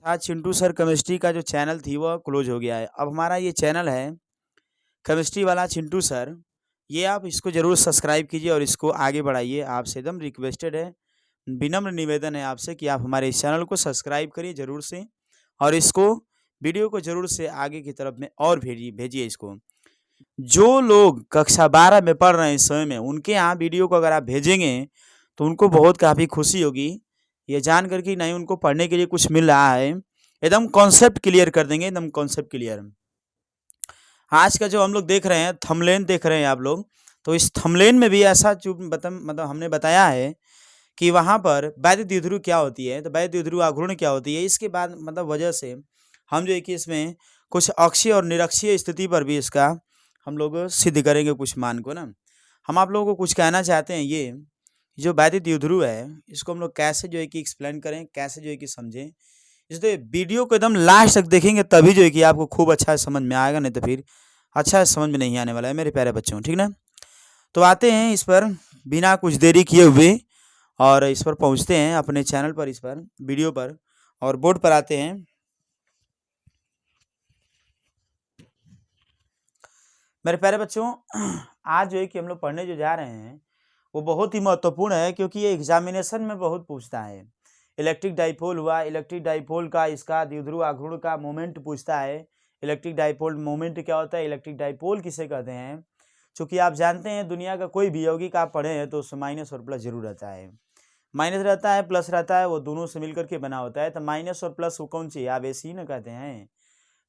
आज Chintu sir chemistry का जो चैनल थी वह क्लोज हो गया है। अब हमारा ये चैनल है केमिस्ट्री वाला चिंटू सर, ये आप इसको ज़रूर सब्सक्राइब कीजिए और इसको आगे बढ़ाइए। आपसे एकदम रिक्वेस्टेड है, विनम्र निवेदन है आपसे कि आप हमारे इस चैनल को सब्सक्राइब करिए ज़रूर से, और इसको वीडियो को ज़रूर से आगे की तरफ में और भेजिए इसको। जो लोग कक्षा 12 में पढ़ रहे हैं इस समय में, उनके यहाँ वीडियो को अगर आप भेजेंगे तो उनको बहुत काफ़ी खुशी होगी, ये जान कर कि नहीं उनको पढ़ने के लिए कुछ मिल रहा है। एकदम कॉन्सेप्ट क्लियर कर देंगे, एकदम कॉन्सेप्ट क्लियर। आज का जो हम लोग देख रहे हैं, थंबनेल देख रहे हैं आप लोग, तो इस थंबनेल में भी ऐसा जो मतलब हमने बताया है कि वहाँ पर वैद्युत द्विध्रुव क्या होती है, तो वैद्युत द्विध्रुव आघूर्ण क्या होती है। इसके बाद मतलब वजह से हम जो है कि इसमें कुछ अक्षीय और निरक्षीय स्थिति पर भी इसका हम लोग सिद्ध करेंगे कुछ मान को ना। हम आप लोगों को कुछ कहना चाहते हैं, ये जो वैद्युत द्विध्रुव है इसको हम लोग कैसे जो है कि एक्सप्लेन करें, कैसे जो है कि समझें। इसलिए वीडियो को एकदम लास्ट तक देखेंगे तभी जो है कि आपको खूब अच्छा समझ में आएगा, नहीं तो फिर अच्छा समझ में नहीं आने वाला है मेरे प्यारे बच्चों, ठीक ना। तो आते हैं इस पर बिना कुछ देरी किए हुए और इस पर पहुंचते हैं अपने चैनल पर, इस पर वीडियो पर और बोर्ड पर आते हैं। मेरे प्यारे बच्चों, आज जो है कि हम लोग पढ़ने जो जा रहे हैं वो बहुत ही महत्वपूर्ण है, क्योंकि ये एग्जामिनेशन में बहुत पूछता है। इलेक्ट्रिक डाइपोल हुआ, इलेक्ट्रिक डाइपोल का इसका द्विध्रुव आघूर्ण का मोमेंट पूछता है। इलेक्ट्रिक डाइपोल मोमेंट क्या होता है, इलेक्ट्रिक डाइपोल किसे कहते हैं। चूँकि आप जानते हैं दुनिया का कोई भी यौगिक आप पढ़े हैं तो उसमें माइनस और प्लस जरूर रहता है। माइनस रहता है, प्लस रहता है, वो दोनों से मिलकर के बना होता है। तो माइनस और प्लस वो कौन सी आवेश ही ना कहते हैं।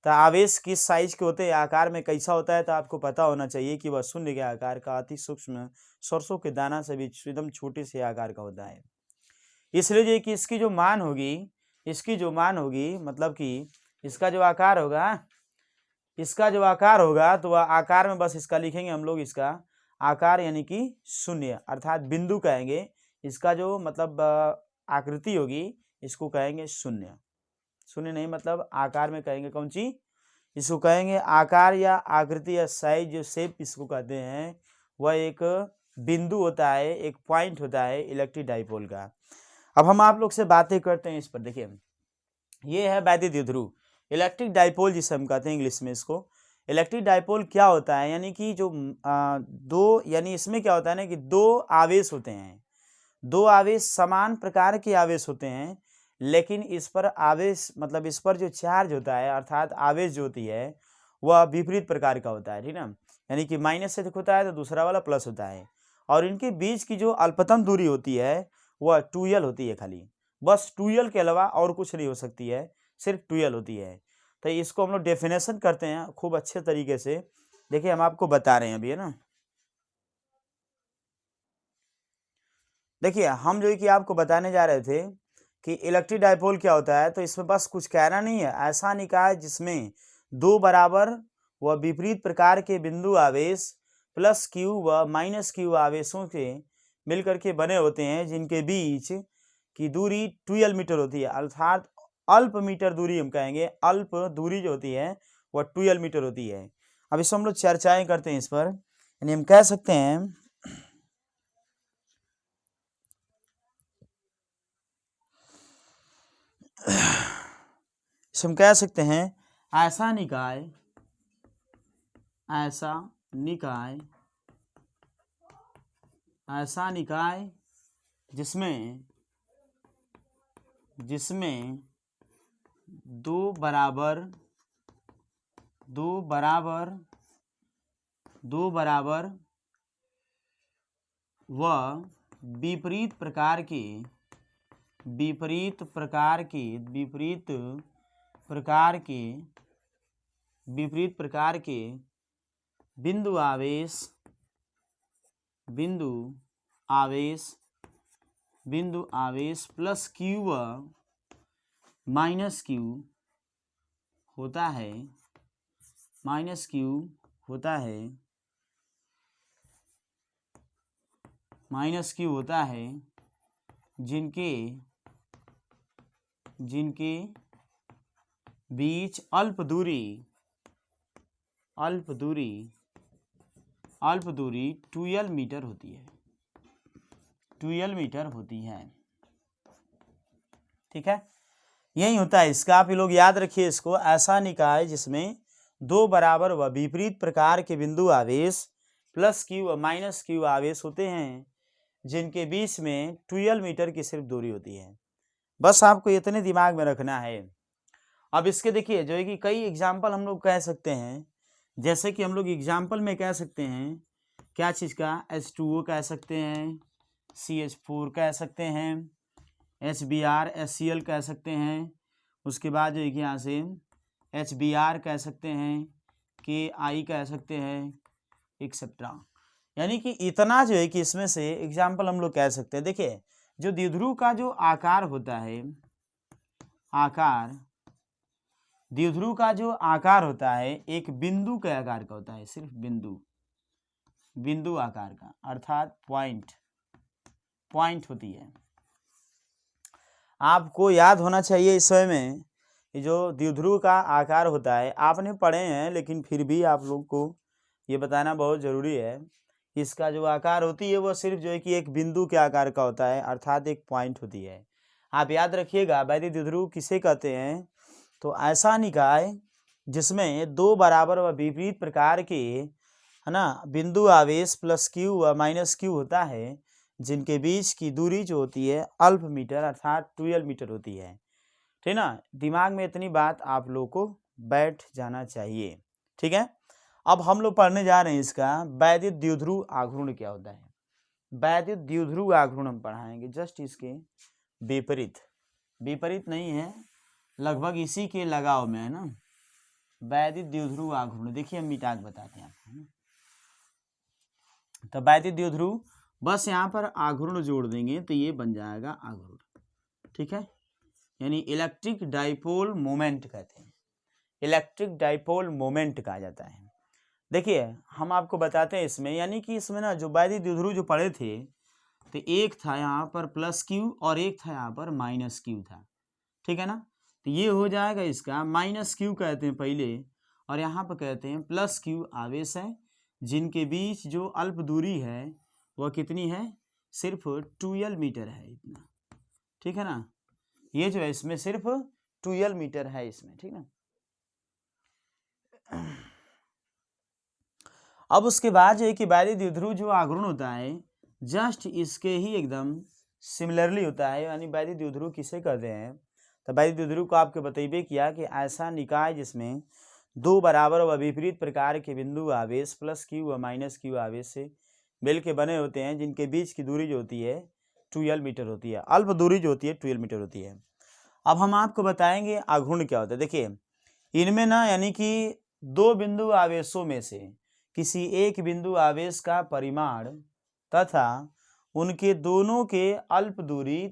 तो आवेश किस साइज के होते हैं, आकार में कैसा होता है, तो आपको पता होना चाहिए कि वह शून्य के आकार का, अति सूक्ष्म सरसों के दाना से भी एकदम छोटे से आकार का होता है। इसलिए जो कि इसकी जो मान होगी, इसकी जो मान होगी मतलब कि इसका जो आकार होगा, इसका जो आकार होगा तो वह आकार में बस इसका लिखेंगे हम लोग, इसका आकार यानी कि शून्य अर्थात बिंदु कहेंगे। इसका जो मतलब आकृति होगी इसको कहेंगे शून्य। शून्य नहीं मतलब आकार में कहेंगे कौन सी, इसको कहेंगे आकार या आकृति या साइज, जो शेप इसको कहते हैं, वह एक बिंदु होता है, एक पॉइंट होता है इलेक्ट्रिक डाइपोल का। अब हम आप लोग से बातें करते हैं इस पर। देखिए ये है वैद्युत द्विध्रुव, इलेक्ट्रिक डाइपोल जिसे हम कहते हैं इंग्लिश में इसको। इलेक्ट्रिक डाइपोल क्या होता है, यानी कि जो दो, यानी इसमें क्या होता है ना कि दो आवेश होते हैं, दो आवेश समान प्रकार के आवेश होते हैं, लेकिन इस पर आवेश मतलब इस पर जो चार्ज होता है अर्थात आवेश जो होती है वह विपरीत प्रकार का होता है, ठीक ना। यानी कि माइनस से होता है तो दूसरा वाला प्लस होता है, और इनके बीच की जो अल्पतम दूरी होती है वह 2l होती है खाली, बस 2l के अलावा और कुछ नहीं हो सकती है, सिर्फ 2l होती है। तो इसको हम लोग डेफिनेशन करते हैं खूब अच्छे तरीके से। देखिए हम आपको बता रहे हैं अभी, है ना। देखिए हम जो है कि आपको बताने जा रहे थे कि इलेक्ट्रिक डाइपोल क्या होता है, तो इसमें बस कुछ कहना नहीं है। ऐसा निकाय जिसमें दो बराबर व विपरीत प्रकार के बिंदु आवेश प्लस क्यू व माइनस क्यू आवेशों के मिलकर के बने होते हैं, जिनके बीच की दूरी 2l मीटर होती है, अर्थात अल्प मीटर दूरी हम कहेंगे, अल्प दूरी जो होती है वह 2l मीटर होती है। अब इसको हम लोग चर्चाएं करते हैं इस पर, यानी हम कह सकते हैं हम कह सकते हैं ऐसा निकाय, ऐसा निकाय, ऐसा निकाय जिसमें जिसमें दो बराबर दो बराबर दो बराबर व विपरीत प्रकार के विपरीत प्रकार के विपरीत प्रकार के विपरीत प्रकार के बिंदु आवेश बिंदु आवेश बिंदु आवेश प्लस क्यू व माइनस क्यू होता है, माइनस क्यू होता है, माइनस क्यू होता है, जिनके जिनके बीच अल्प दूरी अल्प दूरी अल्प दूरी 2l मीटर होती है, 2l मीटर होती है, ठीक है। यही होता है इसका। आप ये लोग याद रखिए इसको। ऐसा निकाय जिसमें दो बराबर व विपरीत प्रकार के बिंदु आवेश प्लस क्यू व माइनस क्यू आवेश होते हैं, जिनके बीच में 12 मीटर की सिर्फ दूरी होती है। बस आपको इतने दिमाग में रखना है। अब इसके देखिए जो है कि कई एग्जाम्पल हम लोग कह सकते हैं, जैसे कि हम लोग एग्जाम्पल में कह सकते हैं क्या चीज़ का, H2O कह सकते हैं, CH4 कह सकते हैं, HBr HCl कह सकते हैं, उसके बाद जो है कि यहाँ से HBr कह सकते हैं, KI कह सकते हैं, एक्सेट्रा। यानी कि इतना जो है कि इसमें से एग्जाम्पल हम लोग कह सकते हैं। देखिए जो द्विध्रुव का जो आकार होता है, द्विध्रुव का जो आकार होता है एक बिंदु के आकार का होता है, सिर्फ बिंदु आकार का, अर्थात पॉइंट होती है। आपको याद होना चाहिए इस समय में जो द्विध्रुव का आकार होता है, आपने पढ़े हैं लेकिन फिर भी आप लोग को ये बताना बहुत ज़रूरी है। इसका जो आकार होती है वो सिर्फ जो है कि एक बिंदु के आकार का होता है, अर्थात एक पॉइंट होती है। आप याद रखिएगा वैद्युत द्विध्रुव किसे कहते हैं, तो ऐसा निकाय जिसमें दो बराबर व विपरीत प्रकार के है ना बिंदु आवेश प्लस क्यू व माइनस क्यू होता है, जिनके बीच की दूरी जो होती है अल्प मीटर अर्थात 12 मीटर होती है। ठीक ना, दिमाग में इतनी बात आप लोग को बैठ जाना चाहिए। ठीक है, अब हम लोग पढ़ने जा रहे हैं इसका वैद्युत द्विध्रुव आघूर्ण क्या होता है। वैद्युत द्विध्रुव आघूर्ण हम पढ़ाएंगे जस्ट इसके विपरीत नहीं है, लगभग इसी के लगाव में है ना, वैद्युत द्विध्रुव आघूर्ण। देखिए हम मिटा के बताते हैं आपको। तो वैद्युत द्विध्रुव बस यहाँ पर आघूर्ण जोड़ देंगे तो ये बन जाएगा आघूर्ण। ठीक है, यानी इलेक्ट्रिक डाइपोल मोमेंट कहते हैं, इलेक्ट्रिक डाइपोल मोमेंट कहा जाता है। देखिए हम आपको बताते हैं इसमें, यानी कि इसमें ना जो वैद्युत द्विध्रुव जो पढ़े थे तो एक था यहाँ पर प्लस क्यू और एक था यहाँ पर माइनस क्यू था। ठीक है ना, तो ये हो जाएगा इसका माइनस क्यू कहते हैं पहले, और यहाँ पर कहते हैं प्लस क्यू आवेश है, जिनके बीच जो अल्प दूरी है वह कितनी है, सिर्फ 12 मीटर है इतना। ठीक है ना, ये जो है इसमें सिर्फ 12 मीटर है इसमें। ठीक ना, अब उसके बाद जो है कि वैद्युत द्विध्रुव जो आघूर्ण होता है जस्ट इसके ही एकदम सिमिलरली होता है। यानी वैद्युत द्विध्रुव किसे कहते हैं, तो वैद्युत द्विध्रुव को आपको बतैबे किया कि ऐसा निकाय जिसमें दो बराबर व विपरीत प्रकार के बिंदु आवेश प्लस क्यू व माइनस क्यू आवेश से मिल के बने होते हैं, जिनके बीच की दूरी जो होती है 12 मीटर होती है, अल्प दूरी जो होती है 12 मीटर होती है। अब हम आपको बताएंगे आघूर्ण क्या होता है। देखिए इनमें ना यानी कि दो बिंदु आवेशों में से किसी एक बिंदु आवेश का परिमाण तथा उनके दोनों के अल्प दूरी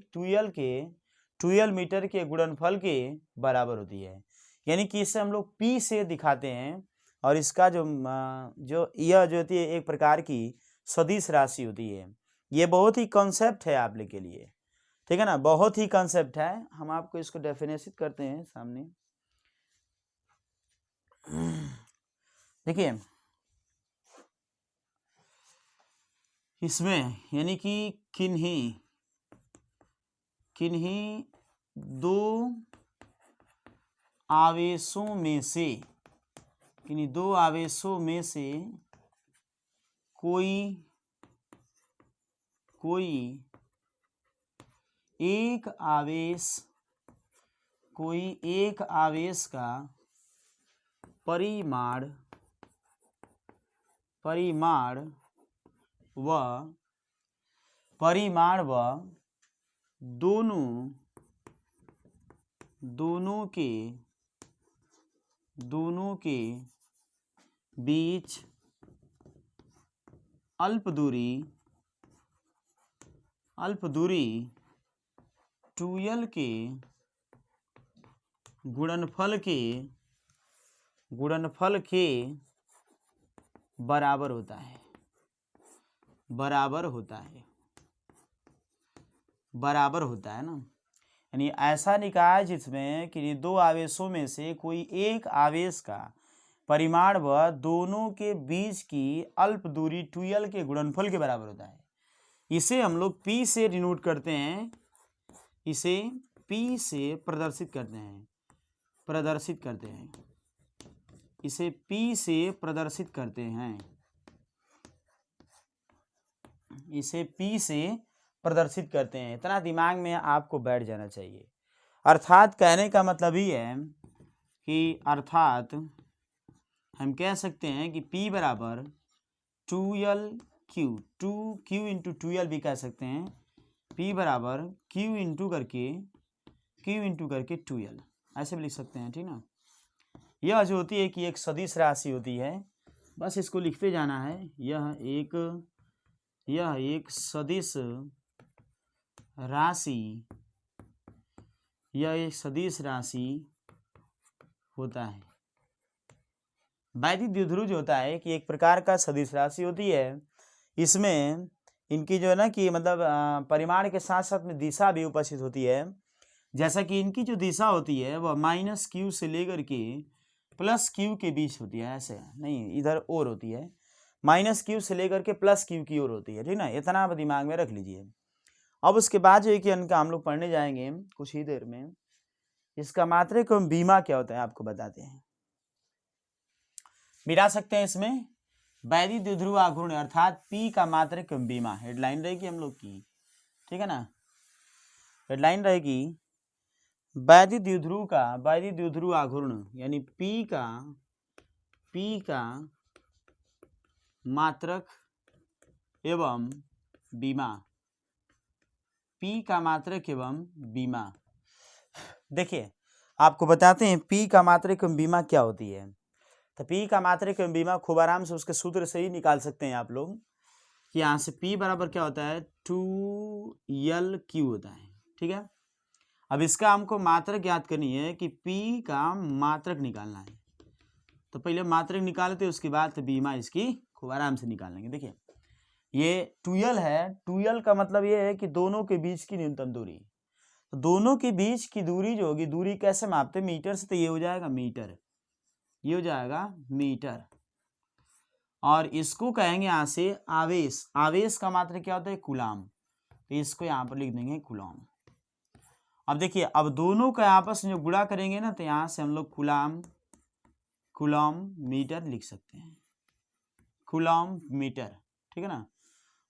12 मीटर के गुणनफल के बराबर होती है। यानी कि इसे हम लोग P से दिखाते हैं, और इसका जो यह जो होती है एक प्रकार की सदिश राशि होती है। ये बहुत ही कॉन्सेप्ट है आप लोग के लिए। ठीक है ना, बहुत ही कॉन्सेप्ट है। हम आपको इसको डेफिनेशन करते हैं सामने। देखिए इसमें यानी कि किन्हीं दो आवेशों में से, किन्हीं दो आवेशों में से कोई एक आवेश का परिमाण व दोनों के बीच अल्प दूरी 12 के गुणनफल के बराबर होता है ना। यानी ऐसा निकाय जिसमें कि दो आवेशों में से कोई एक आवेश का परिमाण व दोनों के बीच की अल्प दूरी 12 के गुणनफल के बराबर होता है। इसे हम लोग P से डिनोट करते हैं, इसे P से प्रदर्शित करते हैं, इसे P से प्रदर्शित करते हैं, इतना दिमाग में आपको बैठ जाना चाहिए। अर्थात कहने का मतलब ही है कि अर्थात हम कह सकते हैं कि P बराबर 2LQ, 2Q इंटू 2L भी कह सकते हैं। P बराबर Q इंटू करके 2L, ऐसे भी लिख सकते हैं, ठीक ना। यह जो होती है कि एक सदिश राशि होती है, बस इसको लिखते जाना है। यह एक सदिश राशि होता है। वैदिक द्विध्रुव जो होता है कि एक प्रकार का सदिश राशि होती है, इसमें इनकी जो है ना कि मतलब परिमाण के साथ साथ में दिशा भी उपस्थित होती है। जैसा कि इनकी जो दिशा होती है वह -Q से लेकर के +Q के बीच होती है, ऐसे नहीं, इधर और होती है, -Q से लेकर के +Q की ओर होती है, ठीक ना। इतना आप दिमाग में रख लीजिए। अब उसके बाद जो है कि इनका हम लोग पढ़ने जाएंगे कुछ ही देर में। इसका मात्रक एवं बीमा क्या होता है आपको बताते हैं। मिला सकते हैं इसमें वैदिक द्विध्रुव आघूर्ण अर्थात P का मात्रक एवं बीमा, हेडलाइन रहेगी हम लोग की, ठीक है ना। हेडलाइन रहेगी वैदिक द्विध्रुव आघूर्ण यानी P का मात्रक एवं बीमा, P का मात्रक एवं बीमा। देखिए आपको बताते हैं P का मात्रक एवं बीमा क्या होती है। तो P का मात्रक एवं बीमा खूब आराम से उसके सूत्र से ही निकाल सकते हैं आप लोग कि यहाँ से P बराबर क्या होता है 2LQ होता है, ठीक है। अब इसका हमको मात्रक ज्ञात करनी है कि P का मात्रक निकालना है। तो पहले मात्रक निकालते उसके बाद बीमा इसकी खूब आराम से निकाल लेंगे। देखिए ये 2L है, 2L का मतलब ये है कि दोनों के बीच की न्यूनतम दूरी। तो दोनों के बीच की दूरी जो होगी, दूरी कैसे मापते हैं, मीटर से, तो ये हो जाएगा मीटर, ये हो जाएगा मीटर। और इसको कहेंगे यहाँ से आवेश, आवेश का मात्रक क्या होता है कूलाम, तो इसको यहाँ पर लिख देंगे कूलाम। अब देखिए अब दोनों का आपस में जो गुणा करेंगे ना, तो यहाँ से हम लोग कूलम मीटर लिख सकते हैं, कूलम मीटर, ठीक है ना।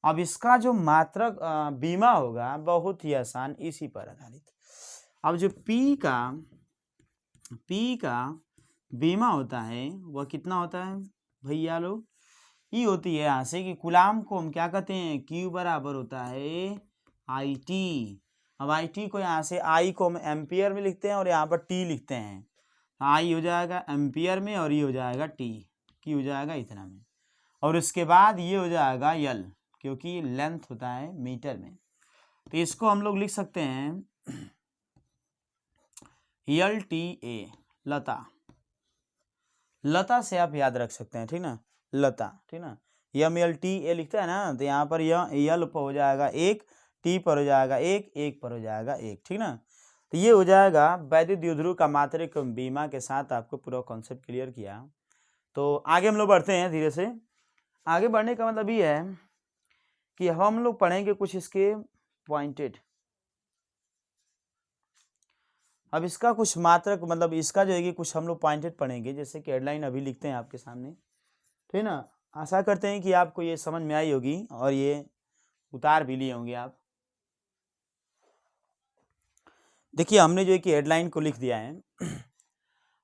अब इसका जो मात्रक बीमा होगा बहुत ही आसान, इसी पर आधारित। अब जो P का बीमा होता है वह कितना होता है भैया लोग, ये होती है यहाँ से कि कूलाम को हम क्या कहते हैं, Q बराबर होता है IT। अब IT को यहाँ से I को हम एम्पियर में लिखते हैं और यहाँ पर T लिखते हैं। I हो जाएगा एम्पियर में और ये हो जाएगा T, Q हो जाएगा इतना में, और उसके बाद ये हो जाएगा L, क्योंकि लेंथ होता है मीटर में। तो इसको हम लोग लिख सकते हैं LTA, लता से आप याद रख सकते हैं, ठीक ना, लता, ठीक ना। MLTA लिखता है ना, तो यहाँ पर यह L पर हो जाएगा 1, T पर हो जाएगा 1, 1 पर हो जाएगा 1, ठीक ना। तो ये हो जाएगा वैदिक द्विध्रुव का मात्रक एवं बीमा के साथ आपको पूरा कॉन्सेप्ट क्लियर किया। तो आगे हम लोग बढ़ते हैं धीरे से। आगे बढ़ने का मतलब ये है कि हम लोग पढ़ेंगे कुछ इसके पॉइंटेड। अब इसका कुछ मात्रक मतलब इसका जो है कि कुछ हम लोग पॉइंटेड पढ़ेंगे, जैसे कि हेडलाइन अभी लिखते हैं आपके सामने, ठीक ना। आशा करते हैं कि आपको ये समझ में आई होगी और ये उतार भी लिए होंगे आप। देखिए हमने जो है कि हेडलाइन को लिख दिया है।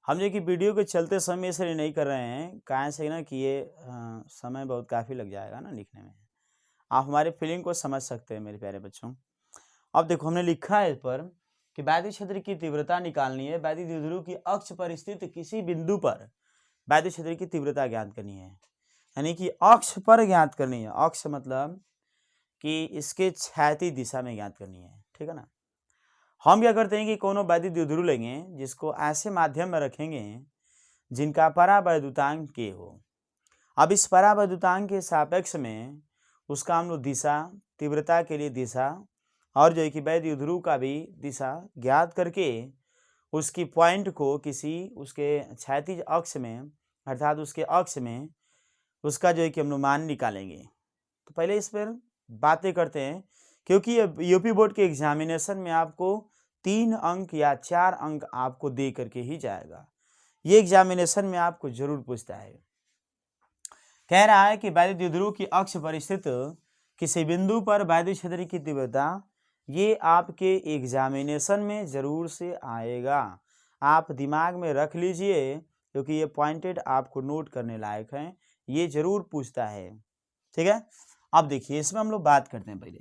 हम जो कि वीडियो के चलते समय इसलिए नहीं कर रहे हैं, कारण से ना कि ये समय बहुत काफ़ी लग जाएगा ना लिखने में। आप हमारे फीलिंग को समझ सकते हैं मेरे प्यारे बच्चों। अब देखो हमने लिखा है इस पर कि वैद्युत क्षेत्र की तीव्रता निकालनी है, वैद्युत द्विध्रुव की अक्ष पर स्थित किसी बिंदु पर वैद्युत क्षेत्र की तीव्रता ज्ञात करनी है, यानी कि अक्ष पर ज्ञात करनी है। अक्ष मतलब कि इसके क्षैतिज दिशा में ज्ञात करनी है, ठीक है ना। हम क्या करते हैं कि कोनो वैद्युत द्विध्रुव लेंगे जिसको ऐसे माध्यम में रखेंगे जिनका परावैद्युतांक K हो। अब इस परावैद्युतांक के सापेक्ष में उसका हम लोग दिशा, तीव्रता के लिए दिशा और जो है कि वैद्युत द्विध्रुव का भी दिशा ज्ञात करके उसकी पॉइंट को किसी उसके क्षैतिज अक्ष में अर्थात उसके अक्ष में उसका जो है कि हम लोग मान निकालेंगे। तो पहले इस पर बातें करते हैं, क्योंकि यूपी बोर्ड के एग्जामिनेशन में आपको 3 अंक या 4 अंक आपको दे करके ही जाएगा। ये एग्जामिनेशन में आपको जरूर पूछता है। कह रहा है कि वैद्युत द्विध्रुव की अक्ष पर स्थित किसी बिंदु पर वैद्युत क्षेत्र की तीव्रता, ये आपके एग्जामिनेशन में जरूर से आएगा। आप दिमाग में रख लीजिए क्योंकि ये पॉइंटेड आपको नोट करने लायक है, ये जरूर पूछता है। ठीक है, अब देखिए इसमें हम लोग बात करते हैं। पहले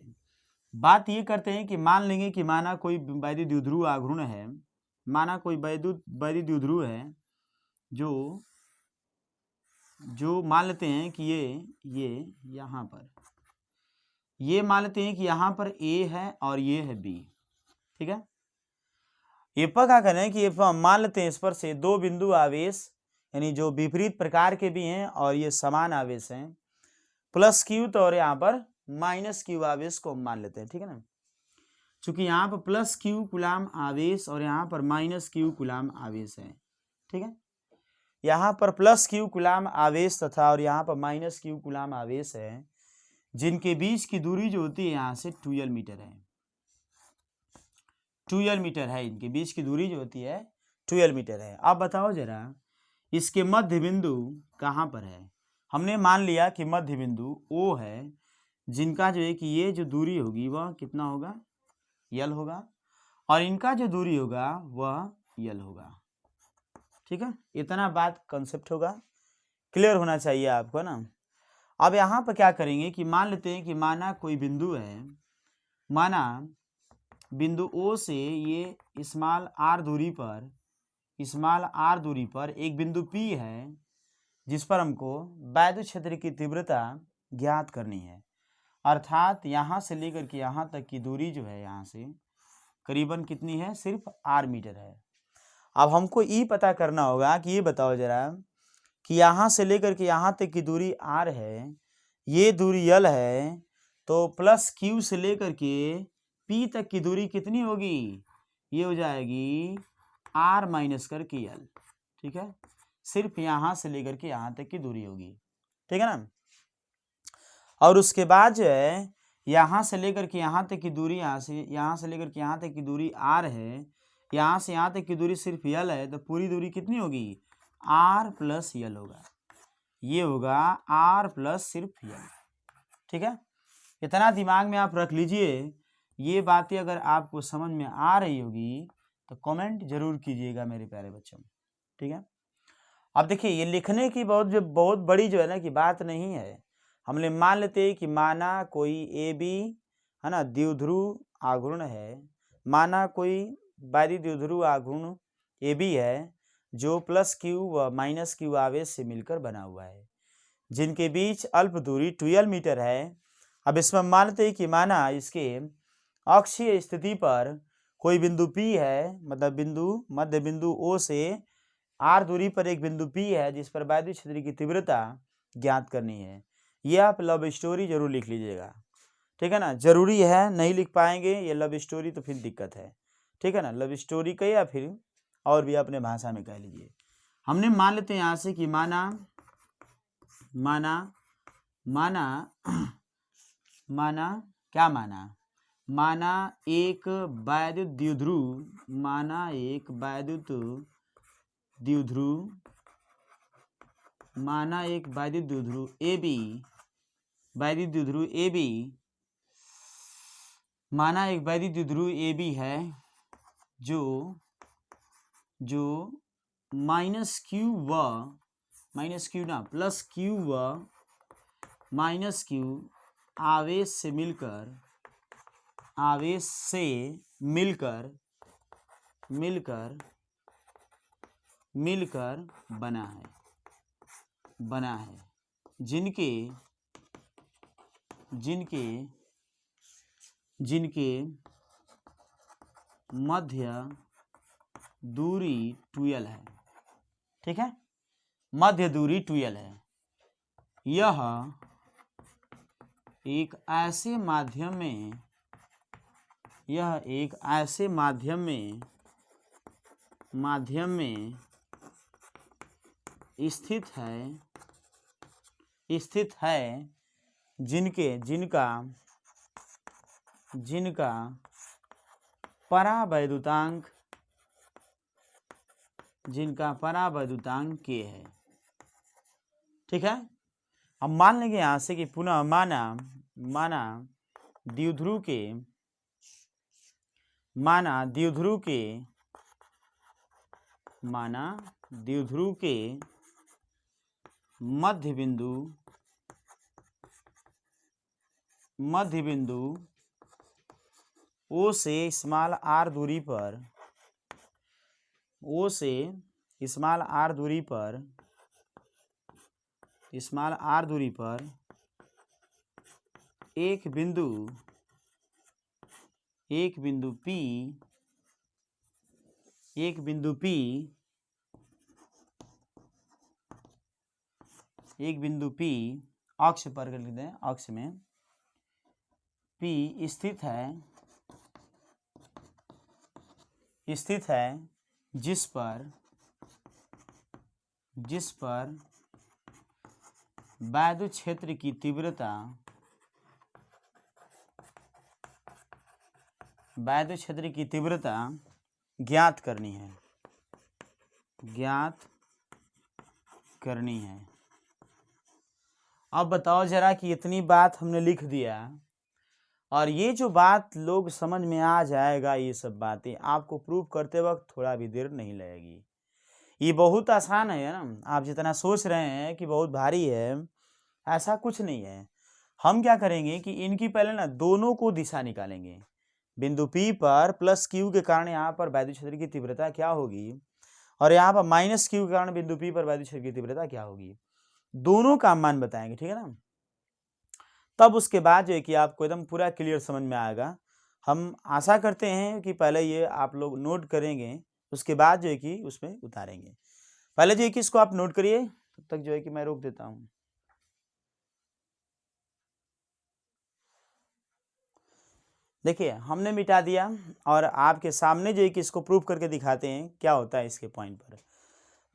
बात ये करते हैं कि मान लेंगे कि माना कोई वैद्युत द्विध्रुव आघूर्ण है, माना कोई वैद्युत द्विध्रुव है जो मान लेते हैं कि ये यहाँ पर, ये मान लेते हैं कि यहाँ पर ए है और ये है बी। ठीक है, ये पर क्या करें कि ये मान लेते हैं इस पर से दो बिंदु आवेश यानी जो विपरीत प्रकार के भी हैं और ये समान आवेश हैं, प्लस क्यू तो और यहाँ पर माइनस क्यू आवेश को मान लेते हैं। ठीक है ना, चूंकि यहाँ पर प्लस क्यू कूलाम आवेश और यहाँ पर माइनस क्यू कूलाम आवेश है। ठीक है, यहाँ पर प्लस क्यू कूलाम आवेश तथा और यहाँ पर माइनस क्यू कूलाम आवेश है, जिनके बीच की दूरी जो होती है यहाँ से 12 मीटर है। 12 मीटर है, इनके बीच की दूरी जो होती है 12 मीटर है। अब बताओ जरा इसके मध्य बिंदु कहाँ पर है। हमने मान लिया कि मध्य बिंदु ओ है, जिनका जो है कि ये जो दूरी होगी वह कितना होगा, यल होगा, और इनका जो दूरी होगा वह यल होगा। ठीक है, इतना बात कंसेप्ट होगा, क्लियर होना चाहिए आपको ना। अब यहाँ पर क्या करेंगे कि मान लेते हैं कि माना कोई बिंदु है, माना बिंदु ओ से ये स्मॉल आर दूरी पर एक बिंदु पी है, जिस पर हमको वैद्युत क्षेत्र की तीव्रता ज्ञात करनी है। अर्थात यहाँ से लेकर के यहाँ तक की दूरी जो है यहाँ से करीबन कितनी है, सिर्फ आर मीटर है। अब हमको ये पता करना होगा कि ये बताओ जरा कि यहाँ से लेकर के यहाँ तक की दूरी आर है, ये दूरी यल है, तो प्लस क्यू से लेकर के पी तक की दूरी कितनी होगी, ये हो जाएगी आर माइनस करके यल। ठीक है, सिर्फ यहाँ से लेकर के यहाँ तक की दूरी होगी। ठीक है ना, और उसके बाद जो है यहाँ से लेकर के यहाँ तक की दूरी, यहाँ से लेकर के यहाँ तक की दूरी आर है, यहाँ से यहाँ तक की दूरी सिर्फ यल है, तो पूरी दूरी कितनी होगी, आर प्लस यल होगा। ये होगा आर प्लस सिर्फ यल। ठीक है, इतना दिमाग में आप रख लीजिए। ये बातें अगर आपको समझ में आ रही होगी तो कमेंट जरूर कीजिएगा मेरे प्यारे बच्चों। ठीक है, अब देखिए ये लिखने की बहुत बड़ी जो है ना कि बात नहीं है। हमने मान लेते हैं कि माना कोई ए बी है ना द्विध्रुव आघूर्ण है, माना कोई वैद्युत द्विध्रुव आघूर्ण ए बी है जो प्लस क्यू व माइनस क्यू आवेश से मिलकर बना हुआ है, जिनके बीच अल्प दूरी 12 मीटर है। अब इसमें मानते हैं कि माना इसके अक्षीय स्थिति पर कोई बिंदु P है, मतलब मध्य बिंदु O से R दूरी पर एक बिंदु P है, जिस पर वैद्युत क्षेत्र की तीव्रता ज्ञात करनी है। ये आप लव स्टोरी जरूर लिख लीजिएगा। ठीक है ना, जरूरी है, नहीं लिख पाएंगे ये लव स्टोरी तो फिर दिक्कत है। ठीक है ना, लव स्टोरी कहिए या फिर और भी अपने भाषा में कह लीजिए। हमने मान लेते हैं यहाँ से कि माना एक वैद्युत द्विध्रुव ए बी, माना एक वैद्युत द्विध्रुव ए बी है जो प्लस क्यू व माइनस क्यू आवेश से मिलकर बना है, जिनके मध्य दूरी 12 है। ठीक है, मध्य दूरी 12 है। यह एक ऐसे माध्यम में स्थित है जिनका परावैद्युतांक, जिनका परावैद्युतांक k है। ठीक है, अब मान लेंगे यहां से कि पुनः माना द्विध्रुव के मध्य बिंदु O से स्मॉल r दूरी पर एक बिंदु P अक्ष पर लिख दें, अक्ष में P स्थित है जिस पर वैद्युत क्षेत्र की तीव्रता ज्ञात करनी है। अब बताओ जरा कि इतनी बात हमने लिख दिया, और ये जो बात लोग समझ में आ जाएगा, ये सब बातें आपको प्रूव करते वक्त थोड़ा भी देर नहीं लगेगी। ये बहुत आसान है ना, आप जितना सोच रहे हैं कि बहुत भारी है, ऐसा कुछ नहीं है। हम क्या करेंगे कि इनकी पहले ना दोनों को दिशा निकालेंगे। बिंदु P पर प्लस Q के कारण यहाँ पर वैद्युत क्षेत्र की तीव्रता क्या होगी, और यहाँ पर माइनस Q के कारण बिंदु P पर वैद्युत क्षेत्र की तीव्रता क्या होगी, दोनों का मान बताएंगे। ठीक है ना, तब उसके बाद जो है कि आपको एकदम पूरा क्लियर समझ में आएगा। हम आशा करते हैं कि पहले ये आप लोग नोट करेंगे, उसके बाद जो है कि उसमें उतारेंगे। पहले जो है कि इसको आप नोट करिए, तब तक जो है कि मैं रोक देता हूं। देखिए हमने मिटा दिया, और आपके सामने जो है कि इसको प्रूफ करके दिखाते हैं क्या होता है इसके पॉइंट पर।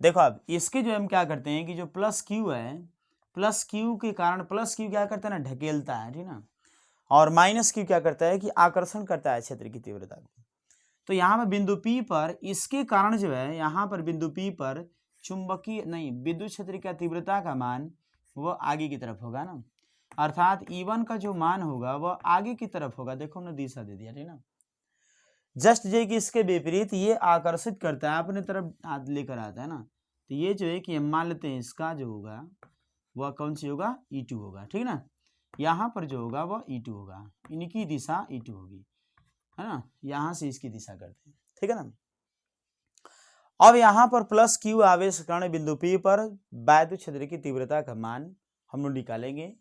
देखो अब इसके जो हम क्या करते हैं कि जो प्लस Q है, प्लस Q के कारण प्लस Q क्या करता है ना, ढकेलता है, ठीक ना, और माइनस Q क्या करता है कि आकर्षण करता है क्षेत्र की तीव्रता को। तो यहाँ पर बिंदु P पर इसके कारण जो है, यहाँ पर बिंदु P पर विद्युत क्षेत्र की तीव्रता का मान वो आगे की तरफ होगा ना, अर्थात E1 का जो मान होगा वह आगे की तरफ होगा। देखो हमने दिशा दे दिया, ठीक ना। जस्ट जो कि इसके विपरीत ये आकर्षित करता है, अपने तरफ हाथ लेकर आता है ना, तो ये जो है कि हम मान लेते हैं इसका जो होगा वह कौन सी होगा, E2 होगा, ठीक ना। यहाँ पर जो होगा वह E2 होगा, इनकी दिशा E2 होगी, है ना, यहाँ से इसकी दिशा करते हैं, ठीक है ना। अब यहाँ पर प्लस Q आवेश के कारण बिंदु P पर वैद्युत क्षेत्र की तीव्रता का मान हम लोग निकालेंगे।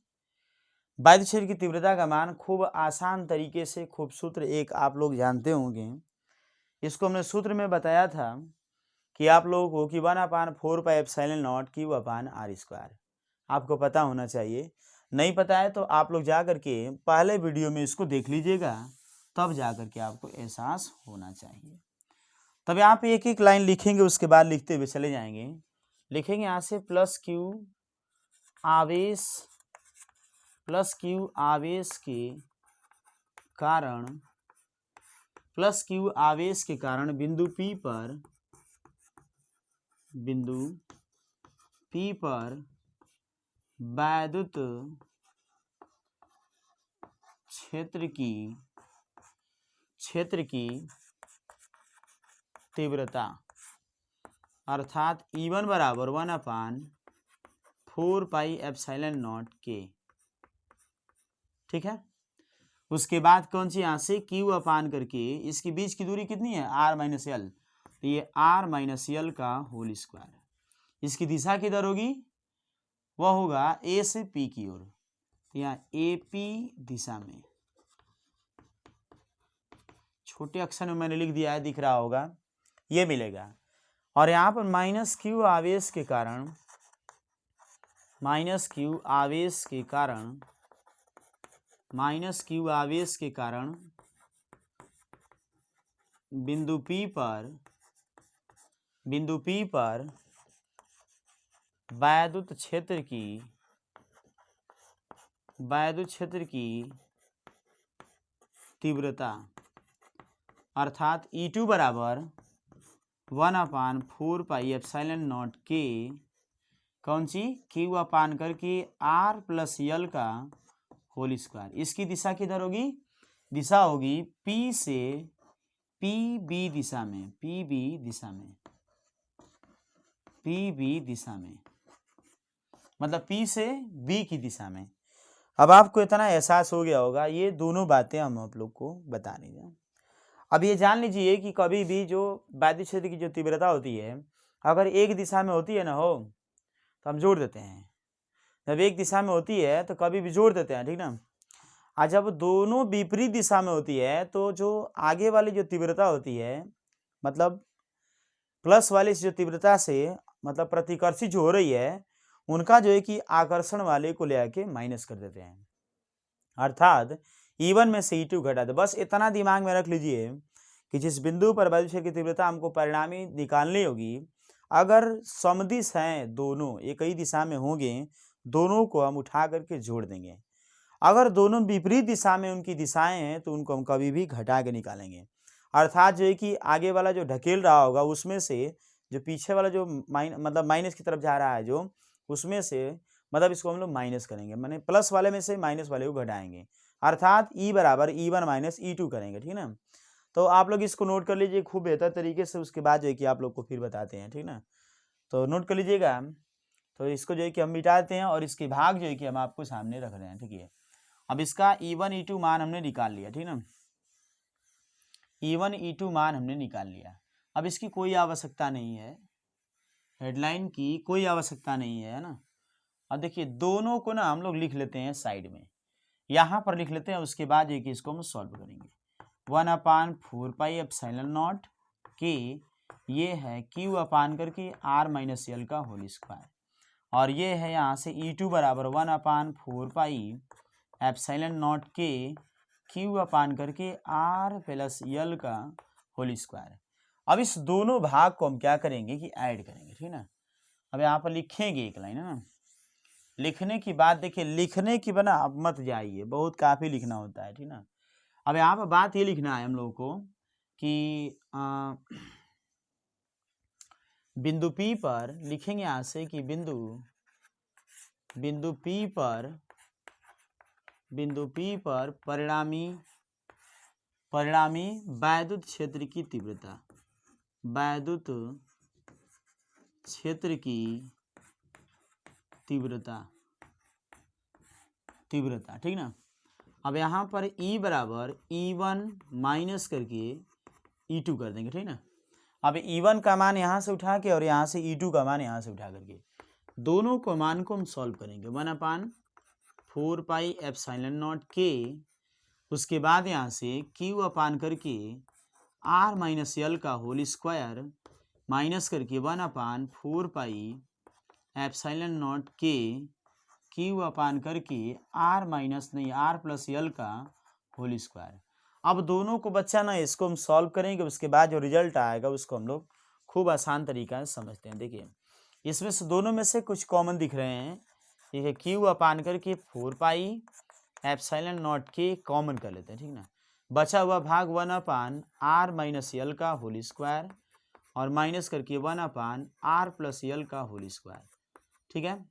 वैद्युत क्षेत्र की तीव्रता का मान खूब आसान तरीके से, खूब सूत्र एक आप लोग जानते होंगे, इसको हमने सूत्र में बताया था कि आप लोगों को कि 1/4πε0 Q/r², आपको पता होना चाहिए। नहीं पता है तो आप लोग जा करके पहले वीडियो में इसको देख लीजिएगा, तब जा करके आपको एहसास होना चाहिए। तब यहाँ पे एक एक लाइन लिखेंगे, उसके बाद लिखते हुए चले जाएंगे। लिखेंगे यहाँ से प्लस Q आवेश के कारण बिंदु P पर वैद्युत क्षेत्र की तीव्रता, अर्थात E1 बराबर 1/4πε0 K, ठीक है। उसके बाद कौन सी, यहाँ से Q अपान करके इसके बीच की दूरी कितनी है, R माइनस L, तो ये R माइनस L का होल स्क्वायर। इसकी दिशा किधर होगी, वह होगा A से P की ओर, तो यहाँ AP दिशा में, छोटे अक्षर में मैंने लिख दिया है, दिख रहा होगा, ये मिलेगा। और यहाँ पर माइनस Q आवेश के कारण बिंदु P पर वैद्युत क्षेत्र की तीव्रता अर्थात E2 बराबर 1/4πε0 के कौन सी क्यू अपान करके आर प्लस यल का होल स्क्वायर। इसकी दिशा किधर होगी, दिशा होगी पी से पी बी दिशा में, पी बी दिशा में, पी बी दिशा में, मतलब पी से बी की दिशा में। अब आपको इतना एहसास हो गया होगा, ये दोनों बातें हम आप लोग को बता रही हैं। अब ये जान लीजिए कि कभी भी जो वैद्युत क्षेत्र की जो तीव्रता होती है अगर एक दिशा में होती है ना हो तो हम जोड़ देते हैं, जब एक दिशा में होती है तो कभी भी जोड़ देते हैं, ठीक ना। और जब दोनों विपरीत दिशा में होती है तो जो आगे वाली जो तीव्रता होती है, मतलब प्लस वाली जो तीव्रता से मतलब प्रतिकर्षी जो हो रही है, उनका जो है कि आकर्षण वाले को ले आके माइनस कर देते हैं, अर्थात E1 में से E2 घटा दे। बस इतना दिमाग में रख लीजिए कि जिस बिंदु पर वैद्युत क्षेत्र की तीव्रता हमको परिणामी निकालनी होगी, अगर समदिश हैं दोनों, एक ही दिशा में होंगे, दोनों को हम उठा करके जोड़ देंगे। अगर दोनों विपरीत दिशा में उनकी दिशाएं हैं तो उनको हम कभी भी घटा के निकालेंगे, अर्थात जो है कि आगे वाला जो ढकेल रहा होगा उसमें से जो पीछे वाला जो मतलब माइनस की तरफ जा रहा है, जो उसमें से मतलब इसको हम लोग माइनस करेंगे, माने प्लस वाले में से माइनस वाले को घटाएंगे, अर्थात E बराबर E1 माइनस E2 करेंगे, ठीक ना। तो आप लोग इसको नोट कर लीजिए खूब बेहतर तरीके से, उसके बाद जो है कि आप लोग को फिर बताते हैं, ठीक ना। तो नोट कर लीजिएगा। तो इसको जो है कि हम मिटाते हैं और इसके भाग जो है कि हम आपको सामने रख रहे हैं, ठीक है। अब इसका E1 E2 मान हमने निकाल लिया, ठीक ना। E1 E2 मान हमने निकाल लिया। अब इसकी कोई आवश्यकता नहीं है, हेडलाइन की कोई आवश्यकता नहीं है ना। अब देखिए दोनों को ना हम लोग लिख लेते हैं साइड में, यहाँ पर लिख लेते हैं, उसके बाद एक इसको हम सॉल्व करेंगे। 1/4πε0 के ये है Q अपान करके R माइनस यल का होल स्क्वायर, और ये है यहाँ से E2 बराबर 1/4πε0 के Q अपान करके R प्लस यल का होल स्क्वायर। अब इस दोनों भाग को हम क्या करेंगे कि ऐड करेंगे, ठीक ना। अब यहाँ पर लिखेंगे एक लाइन, है ना। लिखने की बात देखिए, लिखने की बना अब मत जाइए, बहुत काफ़ी लिखना होता है, ठीक ना। अब यहाँ पर बात ये लिखना है हम लोगों को कि बिंदु P पर लिखेंगे यहाँ से कि बिंदु P पर परिणामी वैद्युत क्षेत्र की तीव्रता, वैद्युत क्षेत्र की तीव्रता, ठीक ना। अब यहाँ पर E बराबर E1 माइनस करके E2 कर देंगे, ठीक ना। अब E1 का मान यहाँ से उठा के और यहाँ से E2 का मान यहाँ से उठा करके दोनों को मान को हम सॉल्व करेंगे। 1/4πε0 के, उसके बाद यहाँ से Q अपान करके R माइनस यल का होल स्क्वायर माइनस करके 1/4πε0 के Q अपान करके R माइनस नहीं R प्लस यल का होल स्क्वायर। अब दोनों को बच्चा ना इसको हम सॉल्व करेंगे, उसके बाद जो रिजल्ट आएगा उसको हम लोग खूब आसान तरीका से समझते हैं। देखिए इसमें से दोनों में से कुछ कॉमन दिख रहे हैं, ठीक है। Q अपान करके 4πε0 के कॉमन कर लेते हैं, ठीक ना। बचा हुआ भाग 1/R माइनस यल का होल स्क्वायर और माइनस करके 1/R प्लस यल का होल स्क्वायर, ठीक है।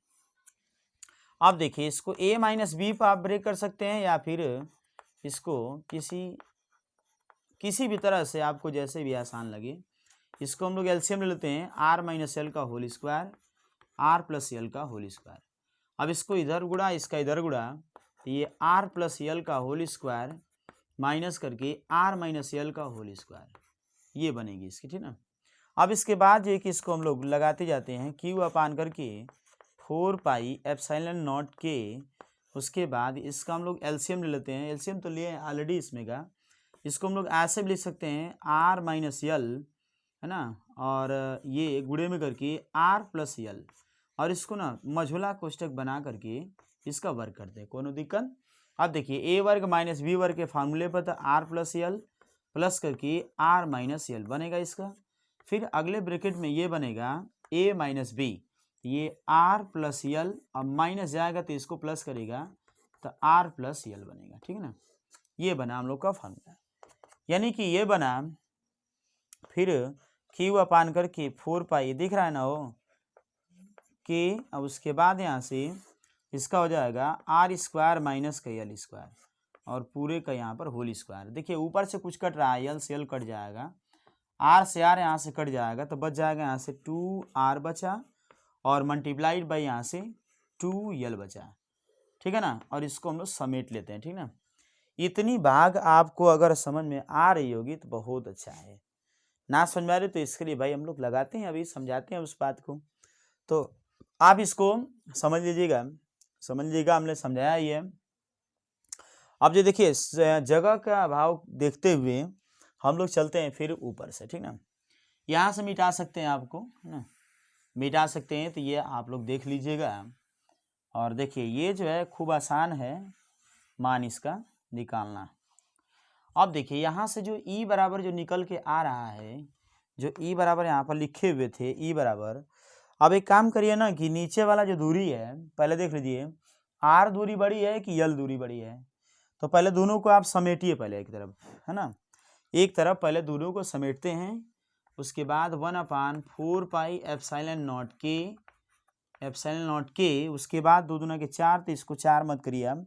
अब देखिए इसको A माइनस बी पर आप ब्रेक कर सकते हैं या फिर इसको किसी भी तरह से आपको जैसे भी आसान लगे, इसको हम लोग एलसीएम ले लेते हैं। R माइनस यल का whole square, R plus L का होल स्क्वायर। अब इसको इधर गुड़ा, इसका इधर गुड़ा, तो ये R प्लस यल का होल स्क्वायर माइनस करके R माइनस यल का होल स्क्वायर, ये बनेगी इसकी, ठीक ना। अब इसके बाद ये कि इसको हम लोग लगाते जाते हैं Q अपान करके 4πε0 के, उसके बाद इसका हम लोग एलसीएम ले लेते हैं। एलसीएम तो लिए ऑलरेडी इसमें का, इसको हम लोग ऐसे भी लिख सकते हैं R माइनस यल, है ना, और ये गुणे में करके R प्लस यल, और इसको ना मझोला कोष्टक बना करके इसका वर्ग करते हैं, कोनो दिक्कत। अब देखिए A वर्ग माइनस बी वर्ग के फार्मूले पर तो R प्लस यल प्लस करके R माइनस यल बनेगा इसका। फिर अगले ब्रैकेट में ये बनेगा A माइनस बी, ये R प्लस यल, अब माइनस जाएगा तो इसको प्लस करेगा तो R प्लस यल बनेगा, ठीक है ना। ये बना हम लोग का फार्मूला। यानी कि ये बना फिर क्यू अपान करके 4 पाई, दिख रहा है ना वो कि अब उसके बाद यहाँ से इसका हो जाएगा आर स्क्वायर माइनस का यल स्क्वायर और पूरे का यहाँ पर होल स्क्वायर। देखिए ऊपर से कुछ कट रहा है, यल से यल कट जाएगा, आर से आर यहाँ से कट जाएगा तो बच जाएगा यहाँ से 2r बचा और मल्टीप्लाइड बाई यहाँ से 2l बचा, ठीक है ना। और इसको हम लोग समेट लेते हैं, ठीक ना। इतनी भाग आपको अगर समझ में आ रही होगी तो बहुत अच्छा है, ना समझ में आ रही तो इसके लिए भाई हम लोग लगाते हैं, अभी समझाते हैं उस बात को, तो आप इसको समझ लीजिएगा, हमने समझाया ही है। अब जो देखिए जगह का अभाव देखते हुए हम लोग चलते हैं फिर ऊपर से, ठीक ना। यहाँ से मिटा सकते हैं आपको, है ना, मिटा सकते हैं, तो ये आप लोग देख लीजिएगा। और देखिए ये जो है खूब आसान है मान इसका निकालना। अब देखिए यहाँ से जो ई बराबर जो निकल के आ रहा है, जो ई बराबर यहाँ पर लिखे हुए थे ई बराबर, अब एक काम करिए ना कि नीचे वाला जो दूरी है पहले देख लीजिए, आर दूरी बड़ी है कि यल दूरी बड़ी है, तो पहले दोनों को आप समेटिए पहले एक तरफ, है ना, एक तरफ पहले दोनों को समेटते हैं। उसके बाद 1/4 पाई एप्सिलॉन नॉट के, उसके बाद 2 दूना के 4, तो इसको 4 मत करिए आप,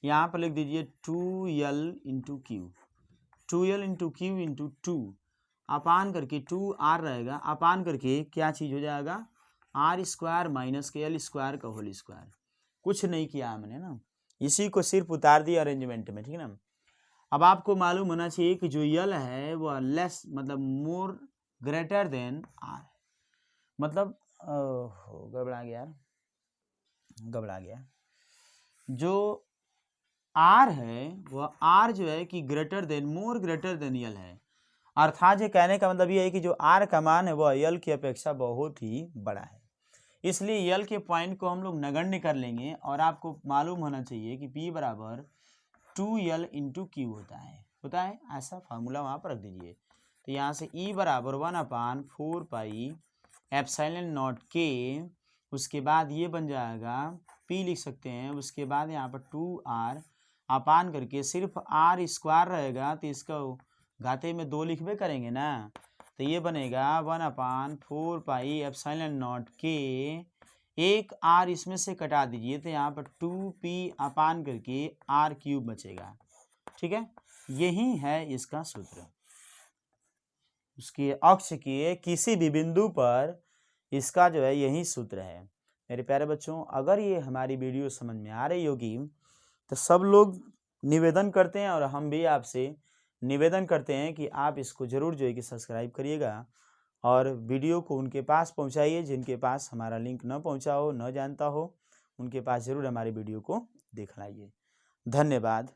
यहाँ पर लिख दीजिए 2l into Q, 2l into Q into 2 अपान करके 2r रहेगा, अपान करके क्या चीज़ हो जाएगा, आर स्क्वायर माइनस के एल स्क्वायर का होल स्क्वायर। कुछ नहीं किया हमने ना, इसी को सिर्फ उतार दिया अरेंजमेंट में, ठीक है ना। अब आपको मालूम होना चाहिए कि जो यल है वो लेस मतलब मोर ग्रेटर देन आर, मतलब गड़बड़ा गया, जो आर है वो आर जो है कि greater than more greater than यल है, अर्थात ये कहने का मतलब ये है कि जो आर का मान है वह यल की अपेक्षा बहुत ही बड़ा है, इसलिए यल के पॉइंट को हम लोग नगण्य कर लेंगे। और आपको मालूम होना चाहिए कि P बराबर 2l इंटू क्यू होता है, ऐसा फार्मूला वहाँ पर रख दीजिए। तो यहाँ से E बराबर 1/4 पाई एप्सिलॉन नॉट के, उसके बाद ये बन जाएगा P लिख सकते हैं, उसके बाद यहाँ पर 2r अपान करके सिर्फ r स्क्वायर रहेगा तो इसका घाते में 2 लिखबे करेंगे ना, तो ये बनेगा 1/4 पाई एप्सिलॉन नॉट के, एक r इसमें से कटा दीजिए तो यहाँ पर 2p अपान करके r क्यूब बचेगा, ठीक है। यही है इसका सूत्र, उसके अक्ष के किसी भी बिंदु पर इसका जो है यही सूत्र है। मेरे प्यारे बच्चों, अगर ये हमारी वीडियो समझ में आ रही होगी तो सब लोग निवेदन करते हैं और हम भी आपसे निवेदन करते हैं कि आप इसको ज़रूर जो है कि सब्सक्राइब करिएगा और वीडियो को उनके पास पहुंचाइए जिनके पास हमारा लिंक न पहुंचा हो, न जानता हो, उनके पास ज़रूर हमारी वीडियो को दिखलाइए। धन्यवाद।